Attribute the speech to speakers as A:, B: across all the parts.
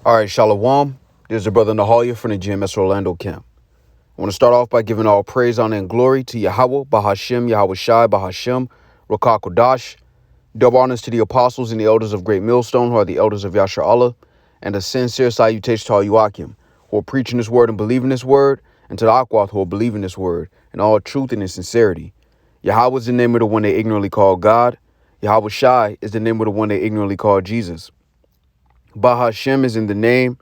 A: All right, Shalom. This is your brother Nahalia from the GMS Orlando camp. I want to start off by giving all praise, honor, and glory to Yahweh, Bahashem, Yahweh Shai, Bahashem, Rakah Kodash. Double honors to the apostles and the elders of Great Millstone, who are the elders of Yasher Allah, and a sincere salutation to all you Akim, who are preaching this word and believing this word, and to the Akwath, who are believing this word, in all truth and in sincerity. Yahweh is the name of the one they ignorantly call God. Yahweh Shai is the name of the one they ignorantly call Jesus. Bahashem is in the name.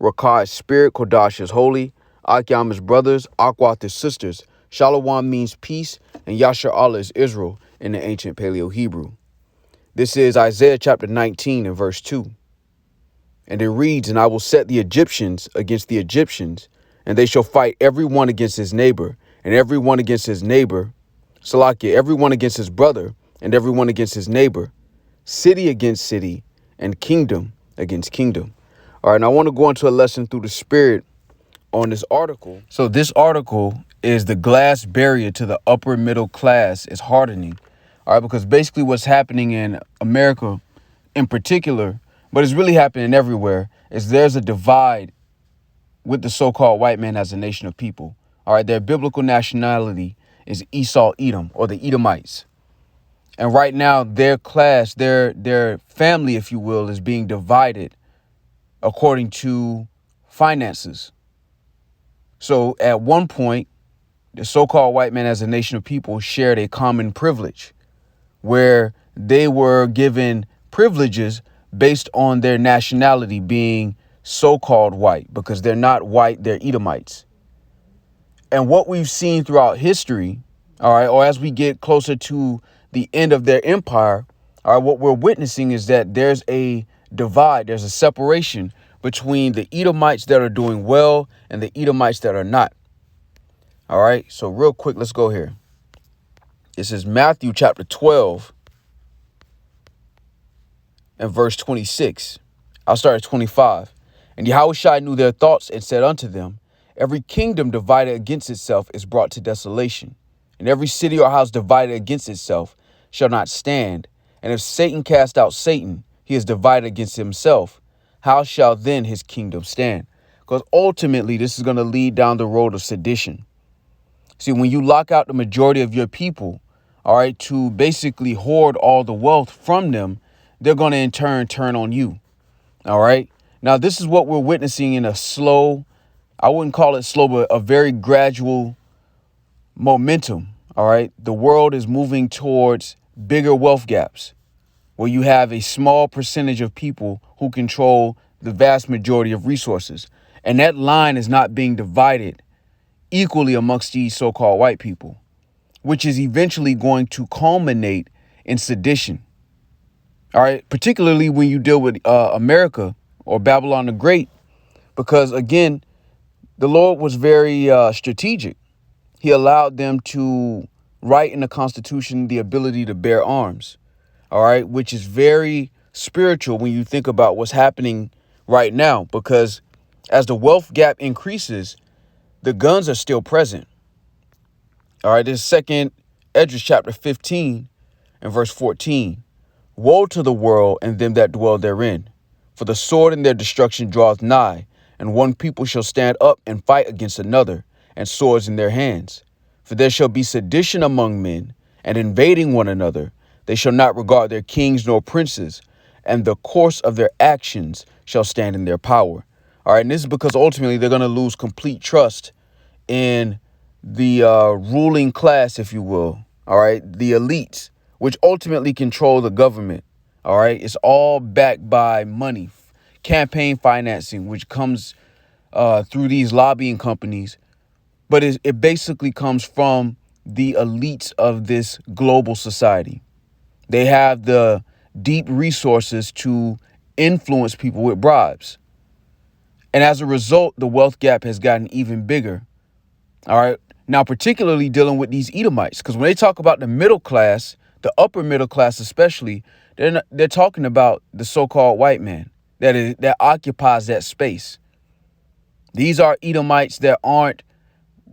A: Rakah is spirit. Kodash is holy. Akyam is brothers. Akwath is sisters. Shalom means peace. And Yasher Allah is Israel in the ancient Paleo-Hebrew. This is Isaiah chapter 19 and verse 2. And it reads, "And I will set the Egyptians against the Egyptians, and they shall fight every one against his neighbor, and every one against his neighbor. Salakia, every one against his brother, and every one against his neighbor. City against city, and kingdom against kingdom." All right, now I want to go into a lesson through the spirit on this article. So this article is the glass barrier to the upper middle class is hardening. All right, because basically what's happening in America in particular, but it's really happening everywhere, is there's a divide with the so-called white man as a nation of people. All right, their biblical nationality is Esau Edom, or the Edomites. And right now their class, their family, if you will, is being divided according to finances. So at one point, the so-called white man as a nation of people shared a common privilege where they were given privileges based on their nationality being so-called white, because they're not white, they're Edomites. And what we've seen throughout history, all right, or as we get closer to the end of their empire, all right, what we're witnessing is that there's a divide, there's a separation between the Edomites that are doing well and the Edomites that are not. All right, so real quick, let's go here. This is Matthew chapter 12 and verse 26. I'll start at 25. "And Yahushua knew their thoughts and said unto them, Every kingdom divided against itself is brought to desolation, and every city or house divided against itself shall not stand. And if Satan cast out Satan, he is divided against himself. How shall then his kingdom stand?" Because ultimately, this is going to lead down the road of sedition. See, when you lock out the majority of your people, all right, to basically hoard all the wealth from them, they're going to in turn turn on you. All right. Now, this is what we're witnessing in a slow, I wouldn't call it slow, but a very gradual momentum. All right. The world is moving towards bigger wealth gaps, where you have a small percentage of people who control the vast majority of resources. And that line is not being divided equally amongst these so-called white people, which is eventually going to culminate in sedition. All right, particularly when you deal with America or Babylon the Great, because, again, the Lord was very strategic. He allowed them to write in the Constitution the ability to bear arms. All right, which is very spiritual when you think about what's happening right now, because as the wealth gap increases, the guns are still present. All right, this is 2nd Esdras chapter 15 and verse 14. "Woe to the world and them that dwell therein, for the sword in their destruction draweth nigh, and one people shall stand up and fight against another, and swords in their hands. For there shall be sedition among men, and invading one another. They shall not regard their kings nor princes, and the course of their actions shall stand in their power." All right, and this is because ultimately they're going to lose complete trust in the ruling class, if you will. All right, the elites, which ultimately control the government. All right, it's all backed by money, campaign financing, which comes through these lobbying companies. But it basically comes from the elites of this global society. They have the deep resources to influence people with bribes. And as a result, the wealth gap has gotten even bigger. All right. Now, particularly dealing with these Edomites, because when they talk about the middle class, the upper middle class especially, they're talking about the so-called white man that occupies that space. These are Edomites that aren't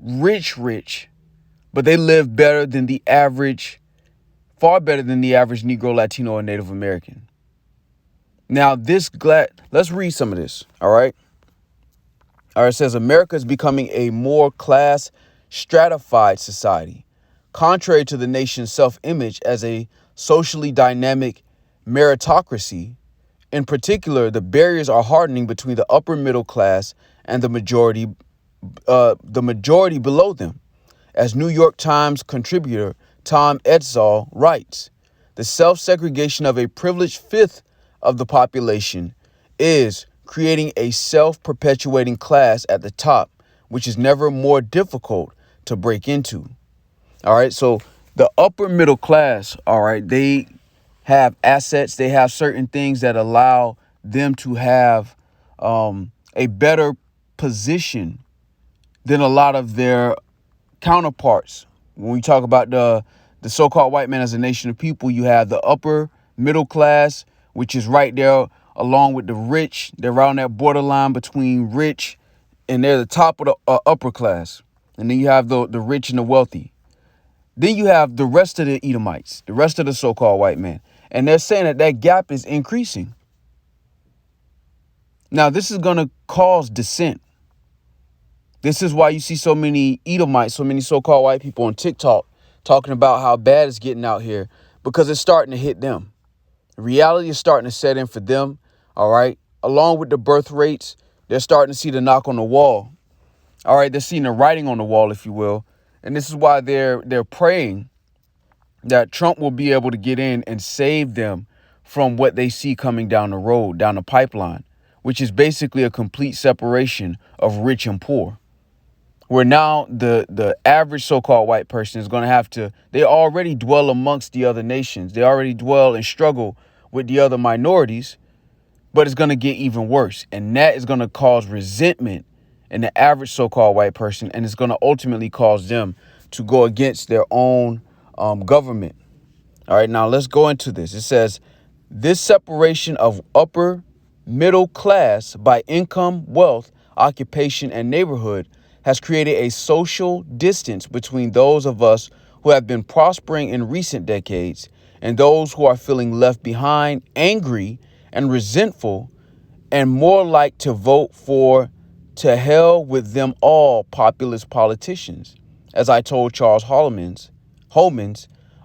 A: rich, but they live better than the average, far better than the average Negro, Latino, or Native American. Now, let's read some of this. All right. All right. It says America is becoming a more class stratified society, contrary to the nation's self-image as a socially dynamic meritocracy. In particular, the barriers are hardening between the upper middle class and the majority below them. As New York Times contributor Tom Edsall writes, the self-segregation of a privileged fifth of the population is creating a self-perpetuating class at the top, which is never more difficult to break into. All right, so the upper middle class, all right, they have assets, they have certain things that allow them to have a better position than a lot of their counterparts. When we talk about the so-called white man as a nation of people, you have the upper middle class, which is right there along with the rich. They're around that borderline between rich and they're the top of the upper class. And then you have the rich and the wealthy. Then you have the rest of the Edomites, the rest of the so-called white man. And they're saying that that gap is increasing. Now, this is going to cause dissent. This is why you see so many Edomites, so many so-called white people on TikTok talking about how bad it's getting out here, because it's starting to hit them. Reality is starting to set in for them. All right. Along with the birth rates, they're starting to see the knock on the wall. All right. They're seeing the writing on the wall, if you will. And this is why they're praying that Trump will be able to get in and save them from what they see coming down the road, down the pipeline, which is basically a complete separation of rich and poor, where now the average so-called white person is going to have to, they already dwell amongst the other nations. They already dwell and struggle with the other minorities, but it's going to get even worse. And that is going to cause resentment in the average so-called white person. And it's going to ultimately cause them to go against their own government. All right, now let's go into this. It says this separation of upper middle class by income, wealth, occupation, and neighborhood has created a social distance between those of us who have been prospering in recent decades and those who are feeling left behind, angry and resentful, and more like to vote for to hell with them all populist politicians. As I told Charles Holmans,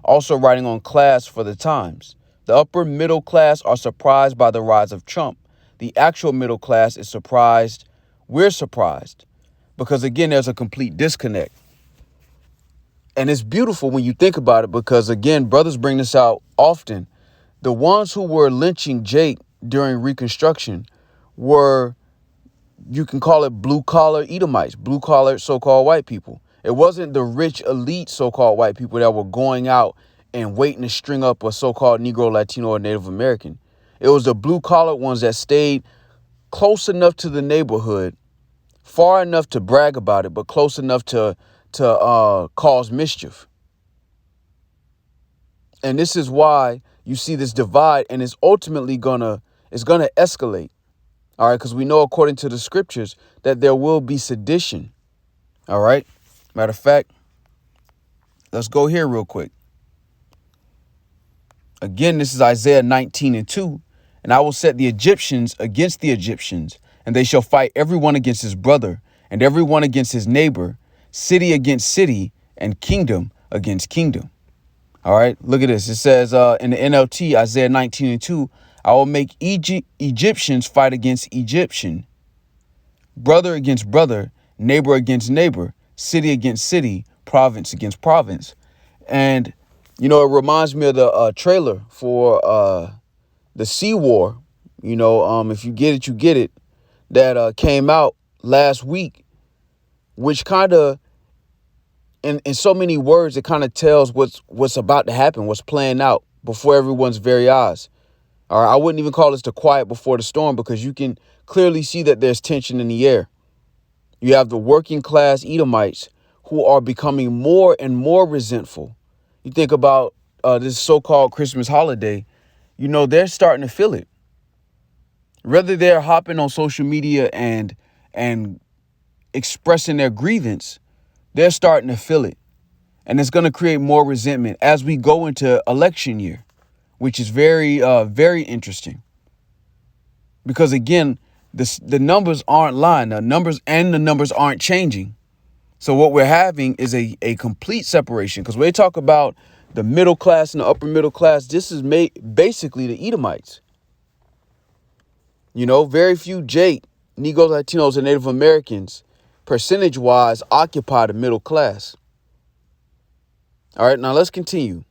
A: also writing on Class for the Times, the upper middle class are surprised by the rise of Trump. The actual middle class is surprised. We're surprised because, again, there's a complete disconnect. And it's beautiful when you think about it because, again, brothers bring this out often. The ones who were lynching Jake during Reconstruction were, you can call it blue-collar Edomites, blue-collar so-called white people. It wasn't the rich elite so-called white people that were going out and waiting to string up a so-called Negro, Latino, or Native American. It was the blue-collar ones that stayed close enough to the neighborhood, far enough to brag about it, but close enough to cause mischief. And this is why you see this divide, and it's ultimately gonna escalate. All right, because we know according to the scriptures that there will be sedition. All right. Matter of fact, let's go here real quick. Again, this is Isaiah 19:2. And I will set the Egyptians against the Egyptians, and they shall fight everyone against his brother, and everyone against his neighbor, city against city, and kingdom against kingdom. All right, look at this. It says in the NLT, Isaiah 19:2, I will make Egyptians fight against Egyptian, brother against brother, neighbor against neighbor, city against city, province against province. And, you know, it reminds me of the trailer for the Sea War. You know, if you get it, you get it. That came out last week, which kind of, in so many words, it kind of tells what's about to happen, what's playing out before everyone's very eyes. All right, I wouldn't even call this the quiet before the storm because you can clearly see that there's tension in the air. You have the working class Edomites who are becoming more and more resentful. You think about this so-called Christmas holiday, you know, they're starting to feel it. Whether they're hopping on social media and expressing their grievance, they're starting to feel it. And it's going to create more resentment as we go into election year, which is very, very interesting. Because again, the numbers aren't lying. The numbers aren't changing. So what we're having is a complete separation. Because when they talk about the middle class and the upper middle class, this is basically the Edomites. You know, very few Negroes, Latinos, and Native Americans, percentage-wise, occupy the middle class. All right, now let's continue. It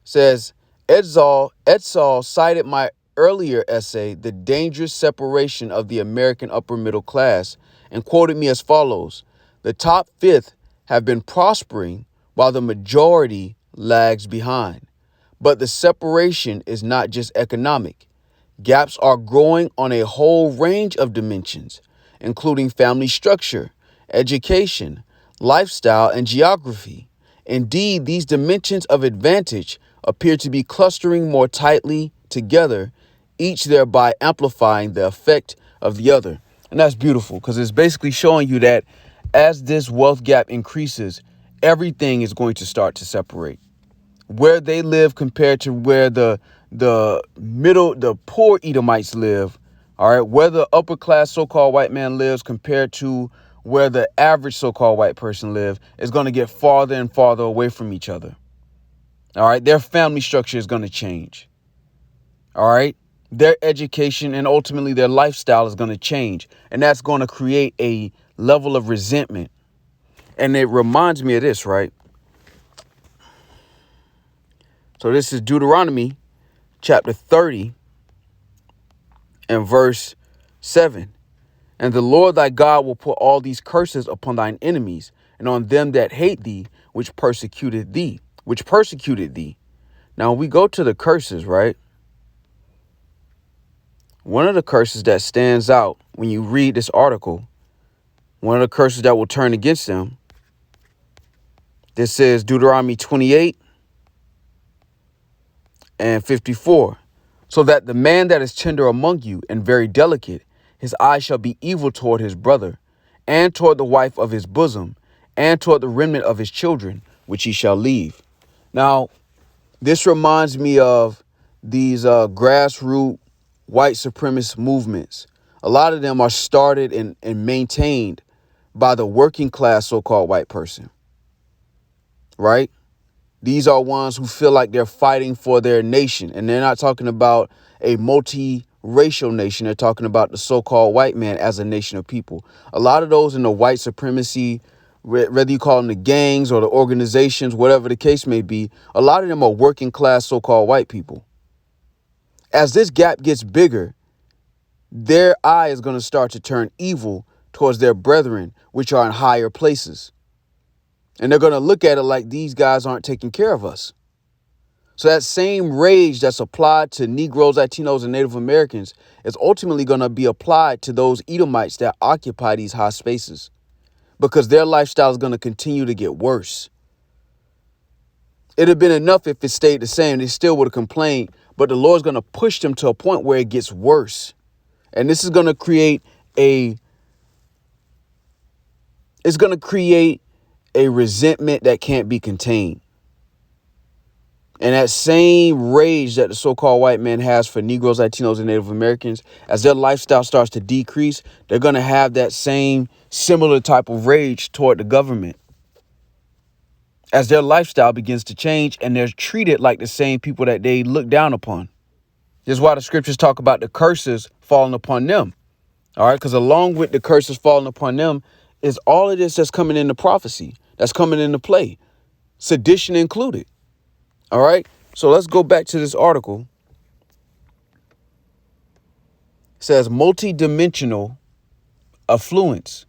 A: says, Edsall cited my earlier essay, The Dangerous Separation of the American Upper Middle Class, and quoted me as follows: the top fifth have been prospering while the majority lags behind. But the separation is not just economic. Gaps are growing on a whole range of dimensions, including family structure, education, lifestyle, and geography. Indeed, these dimensions of advantage appear to be clustering more tightly together, each thereby amplifying the effect of the other. And that's beautiful because it's basically showing you that as this wealth gap increases, everything is going to start to separate. Where they live compared to where the poor Edomites live, all right, where the upper class so-called white man lives compared to where the average so-called white person live, is going to get farther and farther away from each other. All right, their family structure is going to change. All right, their education and ultimately their lifestyle is going to change, and that's going to create a level of resentment. And it reminds me of this, right? So this is Deuteronomy chapter 30 and verse 7. And the Lord thy God will put all these curses upon thine enemies and on them that hate thee, which persecuted thee. Now, when we go to the curses, right? One of the curses that stands out when you read this article, one of the curses that will turn against them, this says Deuteronomy 28 and 54. So that the man that is tender among you and very delicate, his eye shall be evil toward his brother, and toward the wife of his bosom, and toward the remnant of his children, which he shall leave. Now, this reminds me of these grassroots white supremacist movements. A lot of them are started and maintained by the working class so-called white person, right? These are ones who feel like they're fighting for their nation. And they're not talking about a multi-racial nation. They're talking about the so-called white man as a nation of people. A lot of those in the white supremacy, whether you call them the gangs or the organizations, whatever the case may be, a lot of them are working class so-called white people. As this gap gets bigger, their eye is going to start to turn evil towards their brethren, which are in higher places. And they're going to look at it like these guys aren't taking care of us. So that same rage that's applied to Negroes, Latinos, and Native Americans is ultimately going to be applied to those Edomites that occupy these high spaces, because their lifestyle is going to continue to get worse. It'd have been enough if it stayed the same. They still would have complained, but the Lord's going to push them to a point where it gets worse. And this is going to create a resentment that can't be contained. And that same rage that the so-called white man has for Negroes, Latinos, and Native Americans, as their lifestyle starts to decrease, they're going to have that same similar type of rage toward the government. As their lifestyle begins to change and they're treated like the same people that they look down upon. This is why the scriptures talk about the curses falling upon them. All right, because along with the curses falling upon them is all of this that's coming into prophecy, that's coming into play, sedition included. All right, so let's go back to this article. It says multidimensional affluence.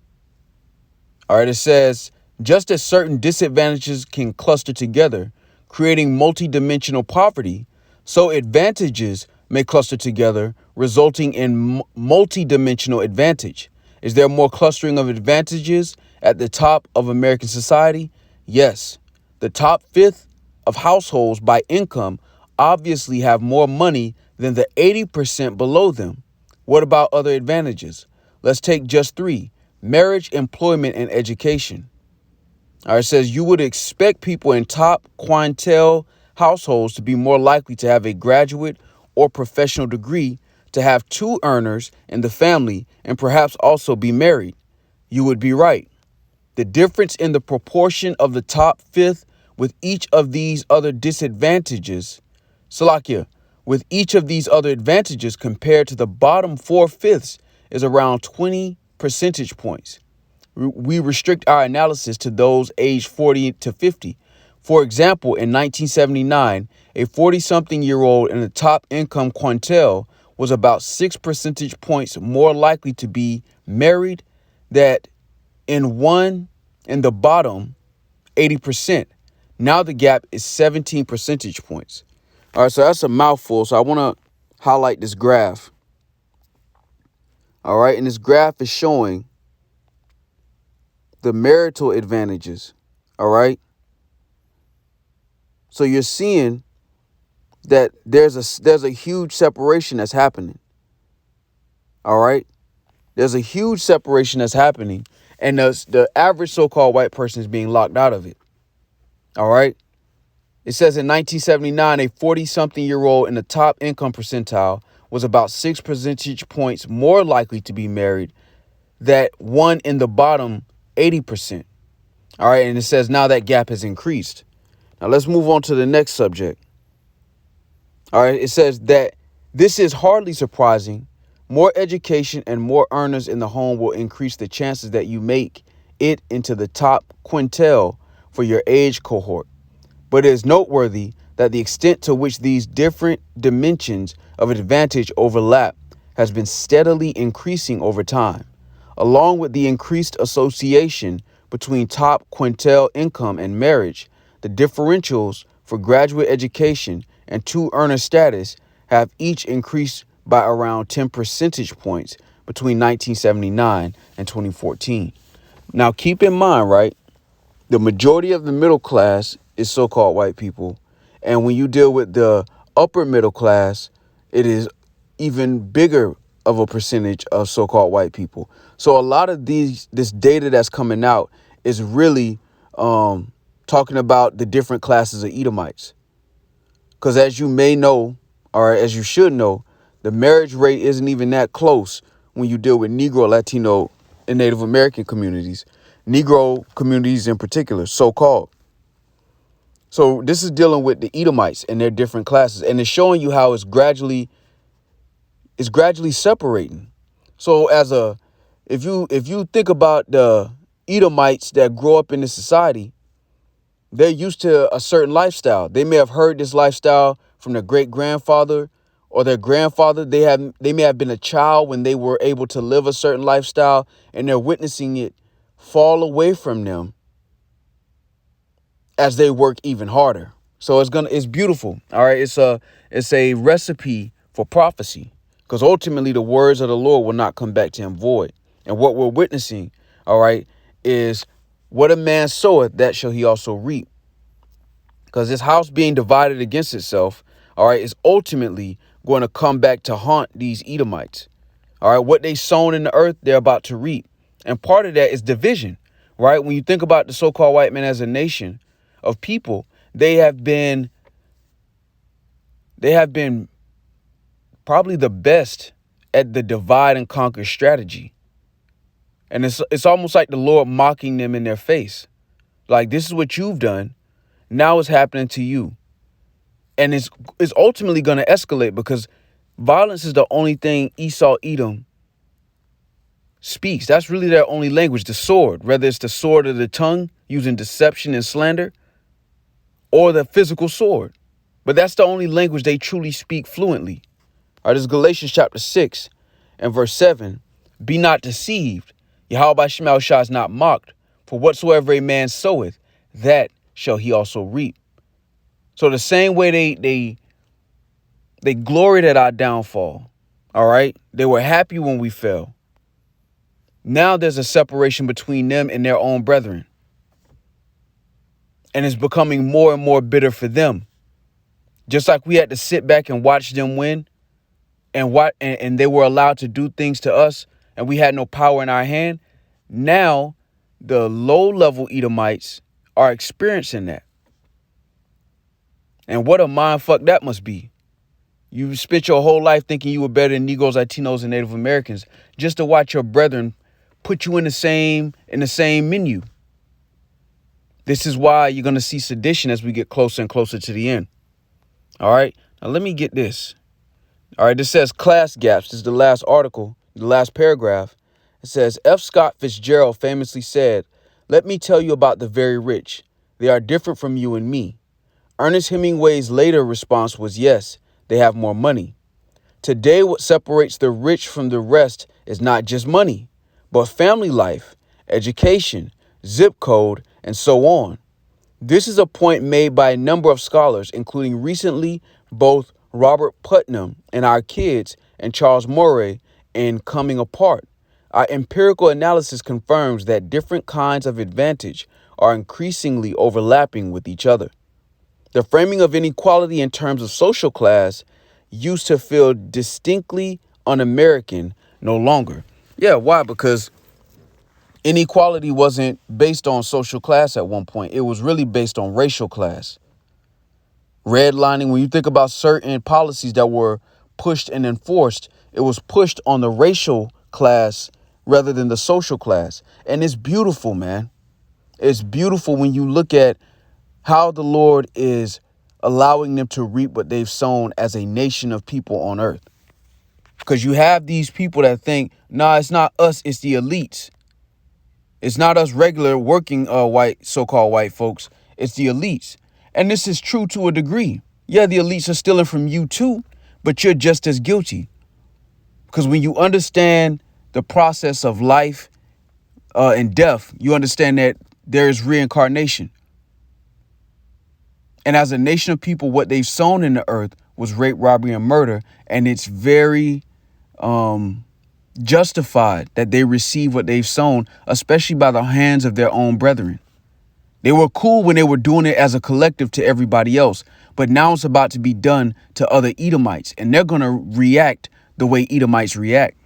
A: All right, it says just as certain disadvantages can cluster together, creating multidimensional poverty, so advantages may cluster together, resulting in multidimensional advantage. Is there more clustering of advantages at the top of American society? Yes. The top fifth of households by income obviously have more money than the 80% below them. What about other advantages? Let's take just three: marriage, employment, and education. All right, it says you would expect people in top quintile households to be more likely to have a graduate or professional degree to have two earners in the family and perhaps also be married. You would be right. The difference in the proportion of the top fifth with each of these other disadvantages, Salakia, with each of these other advantages compared to the bottom 4/5 is around 20 percentage points. We restrict our analysis to those aged 40 to 50. For example, in 1979, a 40-something-year-old in the top income quintile was about 6 percentage points more likely to be married than in the bottom 80%. Now the gap is 17 percentage points. All right, so that's a mouthful. So I want to highlight this graph. All right, and this graph is showing the marital advantages. All right. So you're seeing that there's a huge separation that's happening. All right. There's a huge separation that's happening, and the average so-called white person is being locked out of it. All right. It says in 1979, a 40-something-year-old in the top income percentile was about 6 percentage points more likely to be married than one in the bottom 80%. All right. And it says now that gap has increased. Now let's move on to the next subject. All right. It says that this is hardly surprising. More education and more earners in the home will increase the chances that you make it into the top quintile for your age cohort. But it is noteworthy that the extent to which these different dimensions of advantage overlap has been steadily increasing over time, along with the increased association between top quintile income and marriage. The differentials for graduate education and two earner status have each increased by around 10 percentage points between 1979 and 2014. Now, keep in mind, right, the majority of the middle class is so-called white people. And when you deal with the upper middle class, it is even bigger of a percentage of so-called white people. So a lot of this data that's coming out is really talking about the different classes of Edomites. Because as you may know, or as you should know, the marriage rate isn't even that close when you deal with Negro, Latino, and Native American communities. Negro communities in particular, so-called. So this is dealing with the Edomites and their different classes, and it's showing you how it's gradually separating. So if you think about the Edomites that grow up in this society, they're used to a certain lifestyle. They may have heard this lifestyle from their great grandfather or their grandfather. They may have been a child when they were able to live a certain lifestyle, and they're witnessing it fall away from them as they work even harder. So it's beautiful. All right. It's a recipe for prophecy, because ultimately the words of the Lord will not come back to him void. And what we're witnessing, all right, is what a man soweth, that shall he also reap. Because this house being divided against itself, all right, is ultimately going to come back to haunt these Edomites. All right. What they sown in the earth, they're about to reap. And part of that is division. Right. When you think about the so-called white man as a nation of people, they have been probably the best at the divide and conquer strategy. And it's almost like the Lord mocking them in their face. Like, this is what you've done. Now it's happening to you. And it's ultimately going to escalate, because violence is the only thing Esau, Edom speaks. That's really their only language, the sword, whether it's the sword of the tongue using deception and slander, or the physical sword. But that's the only language they truly speak fluently. All right, this is Galatians chapter 6 and verse 7. Be not deceived. Yahweh Shema Shah is not mocked. For whatsoever a man soweth, that shall he also reap. So the same way they gloried at our downfall. All right. They were happy when we fell. Now there's a separation between them and their own brethren. And it's becoming more and more bitter for them. Just like we had to sit back and watch them win, and they were allowed to do things to us, and we had no power in our hand. Now the low-level Edomites are experiencing that. And what a mind fuck that must be. You spent your whole life thinking you were better than Negroes, Latinos, and Native Americans just to watch your brethren put you in the same menu. This is why you're going to see sedition as we get closer and closer to the end. All right. Now, let me get this. All right. This says class gaps. This is the last article, the last paragraph. It says F. Scott Fitzgerald famously said, "Let me tell you about the very rich. They are different from you and me." Ernest Hemingway's later response was, yes, they have more money. Today, what separates the rich from the rest is not just money, but family life, education, zip code, and so on. This is a point made by a number of scholars, including recently both Robert Putnam in Our Kids and Charles Murray in Coming Apart. Our empirical analysis confirms that different kinds of advantage are increasingly overlapping with each other. The framing of inequality in terms of social class used to feel distinctly un-American no longer. Yeah, why? Because inequality wasn't based on social class at one point. It was really based on racial class. Redlining, when you think about certain policies that were pushed and enforced, it was pushed on the racial class rather than the social class. And it's beautiful, man. It's beautiful when you look at how the Lord is allowing them to reap what they've sown as a nation of people on earth. Because you have these people that think, nah, it's not us, it's the elites. It's not us regular working so-called white folks. It's the elites. And this is true to a degree. Yeah, the elites are stealing from you too, but you're just as guilty. Because when you understand the process of life and death, you understand that there is reincarnation. And as a nation of people, what they've sown in the earth was rape, robbery, and murder. And it's very justified that they receive what they've sown, especially by the hands of their own brethren. They were cool when they were doing it as a collective to everybody else. But now it's about to be done to other Edomites. And they're going to react the way Edomites react.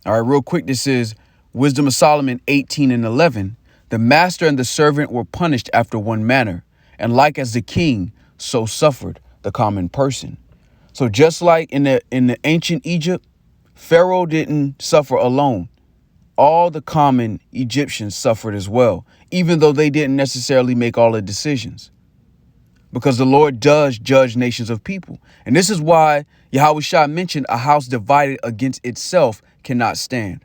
A: All right, real quick, this is Wisdom of Solomon 18:11. The master and the servant were punished after one manner. And like as the king, so suffered the common person. So just like in the ancient Egypt, Pharaoh didn't suffer alone. All the common Egyptians suffered as well, even though they didn't necessarily make all the decisions. Because the Lord does judge nations of people. And this is why Yahushua mentioned a house divided against itself cannot stand.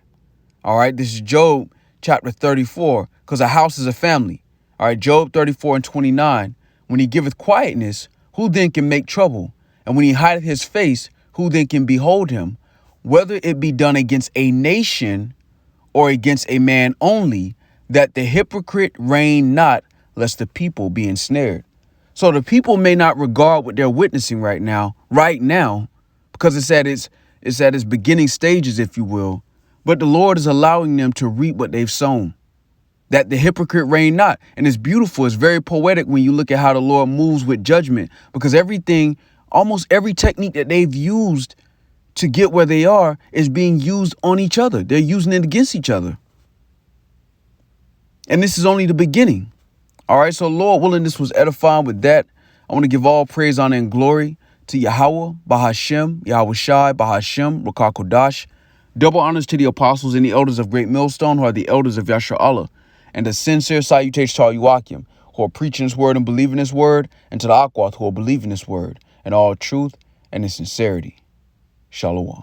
A: All right, this is Job chapter 34, because a house is a family. All right, Job 34:29. When he giveth quietness, who then can make trouble? And when he hideth his face, who then can behold him? Whether it be done against a nation or against a man only, that the hypocrite reign not, lest the people be ensnared. So the people may not regard what they're witnessing right now, because it's at its beginning stages, if you will. But the Lord is allowing them to reap what they've sown. That the hypocrite reign not. And it's beautiful. It's very poetic when you look at how the Lord moves with judgment, because almost every technique that they've used to get where they are is being used on each other. They're using it against each other. And this is only the beginning. All right. So Lord willing, this was edifying. With that, I want to give all praise, honor, and glory to Yahweh, Bahashem, Yahushai, Bahashem, Rakah Kodash. Double honors to the apostles and the elders of Great Millstone, who are the elders of Yashar Allah. And a sincere salutation to all Yuakim, who are preaching this word and believing this word, and to the Akwath, who are believing this word in all truth and in sincerity. Shalom.